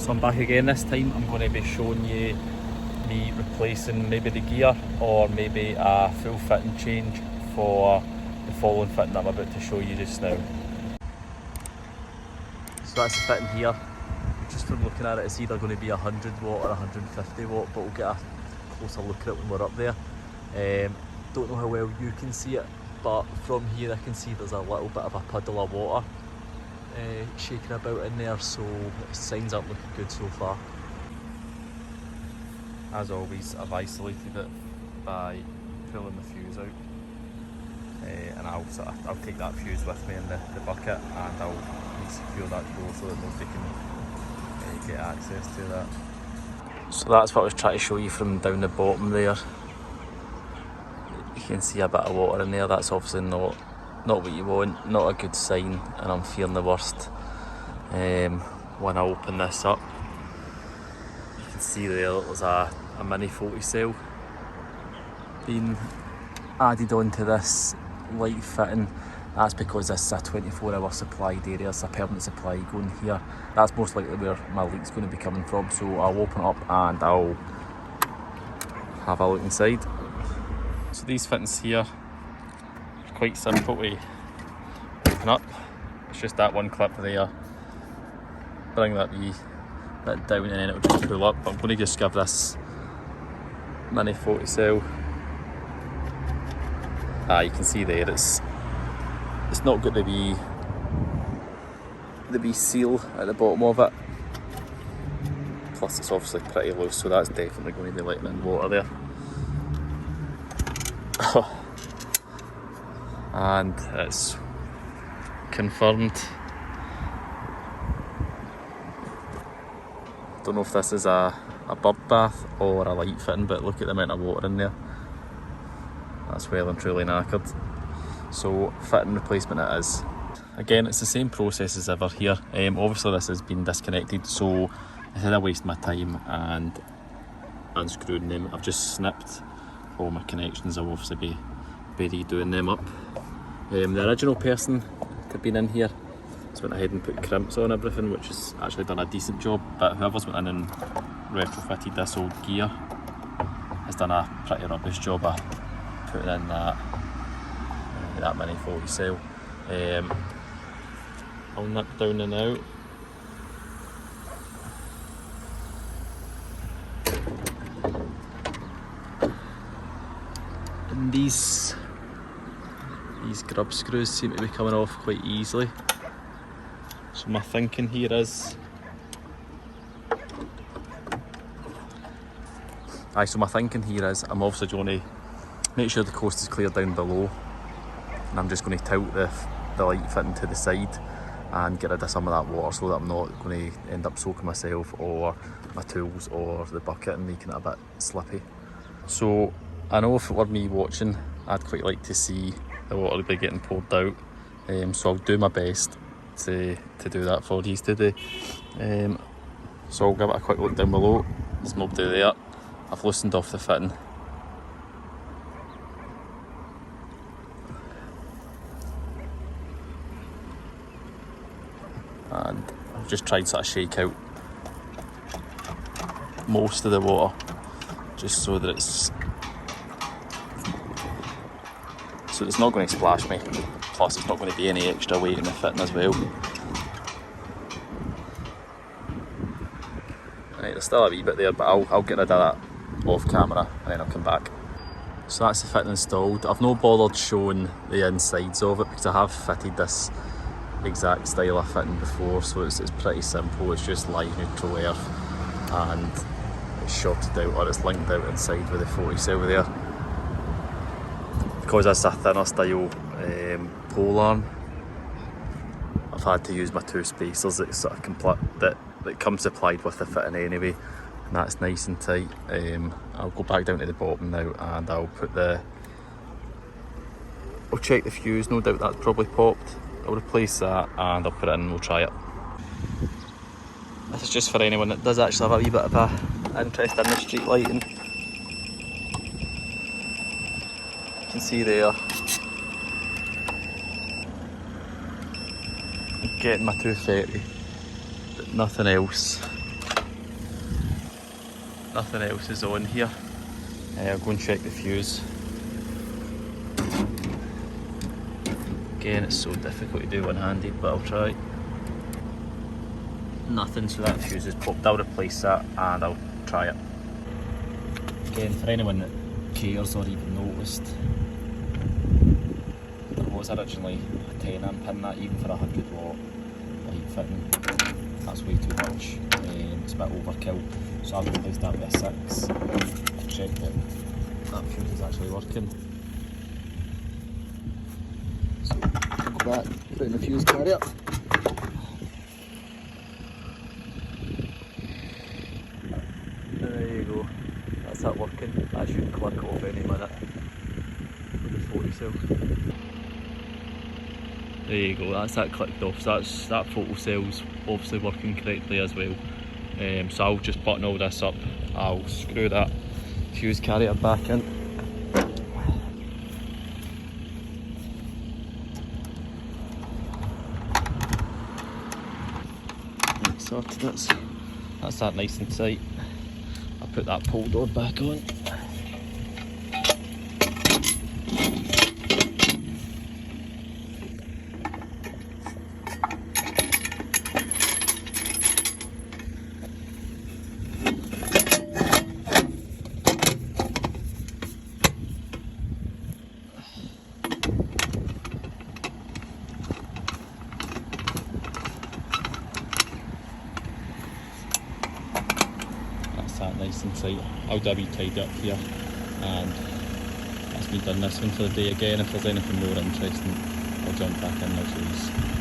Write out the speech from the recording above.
So I'm back again this time. I'm going to be showing you me replacing maybe the gear or maybe a full fitting change for the following fitting that I'm about to show you just now. So that's the fitting here. Just from looking at it, it's either going to be 100 watt or 150 watt, but we'll get a closer look at it when we're up there. Don't know how well you can see it, but from here I can see there's a little bit of a puddle of water shaking about in there, so signs aren't looking good so far. As always, I've isolated it by pulling the fuse out, and I'll take that fuse with me in the bucket, and I'll secure that door so that nobody can get access to that. So that's what I was trying to show you from down the bottom there. You can see a bit of water in there. That's obviously not what you want, not a good sign, and I'm fearing the worst when I open this up. You can see there there's a mini floaty cell being added onto this light fitting. That's because this is a 24-hour supplied area, it's a permanent supply going here. That's most likely where my leak's going to be coming from, so I'll open it up and I'll have a look inside. So these fittings here are quite simple to open up. It's just that one clip there. Bring that bit down and then it'll just pull up. I'm going to just give this mini floaty cell. You can see there it's not got the wee seal at the bottom of it. Plus it's obviously pretty loose, so that's definitely going to be letting in water there. And it's confirmed. Don't know if this is a bird bath or a light fitting, but look at the amount of water in there. That's well and truly knackered. So fitting replacement it is. Again, it's the same process as ever here. Obviously this has been disconnected, so instead of wasting my time and unscrewing them, I've just snipped all my connections. I'll obviously be redoing them up. The original person to have been in here has went ahead and put crimps on everything, which has actually done a decent job, but whoever's went in and retrofitted this old gear has done a pretty rubbish job of putting in that mini floaty cell. I'll nip down and out. And these grub screws seem to be coming off quite easily. So my thinking here is I'm obviously going to make sure the coast is clear down below, and I'm just going to tilt the light fitting to the side and get rid of some of that water so that I'm not going to end up soaking myself or my tools or the bucket and making it a bit slippy. So I know if it were me watching, I'd quite like to see the water be getting poured out, so I'll do my best to do that for you today. So I'll give it a quick look down below. There's nobody there. I've loosened off the fitting. And I've just tried to sort of shake out most of the water just so that it's not going to splash me, plus it's not going to be any extra weight in the fitting as well. Right, there's still a wee bit there, but I'll get rid of that off camera and then I'll come back. So that's the fitting installed. I've not bothered showing the insides of it because I have fitted this exact style of fitting before, so it's pretty simple. It's just live neutral earth and it's shorted out, or it's linked out inside with the floaty cell there. Because it's a thinner style pole arm, I've had to use my two spacers that sort of that come supplied with the fitting anyway, and that's nice and tight. I'll go back down to the bottom now and I'll check the fuse. No doubt that's probably popped. I'll replace that and I'll put it in and we'll try it. This is just for anyone that does actually have a wee bit of a interest in the street lighting. You can see there, I'm getting my 230, but nothing else. Nothing else is on here. I'll go and check the fuse. Again, it's so difficult to do one-handed, but I'll try. Nothing, so that fuse is popped. I'll replace that and I'll try it. Again, for anyone that cares or even noticed, there was originally a 10 amp in that, even for a 100 watt light fitting. That's way too much. It's a bit overkill, so I've replaced that with a 6 to check that that fuse is actually working. So go back, put in the fuse carrier. There you go. That's that working. That should click off any minute with the photocell. There you go, that's that clicked off. So that photocell's obviously working correctly as well. So I'll just button all this up. I'll screw that fuse carrier back in. Sorted. That's that nice and tight. I'll put that pull door back on. That nice and tight. I'll do a wee tidy up here, and that's me done this one for the day. Again, if there's anything more interesting, I'll jump back in, I'll show you.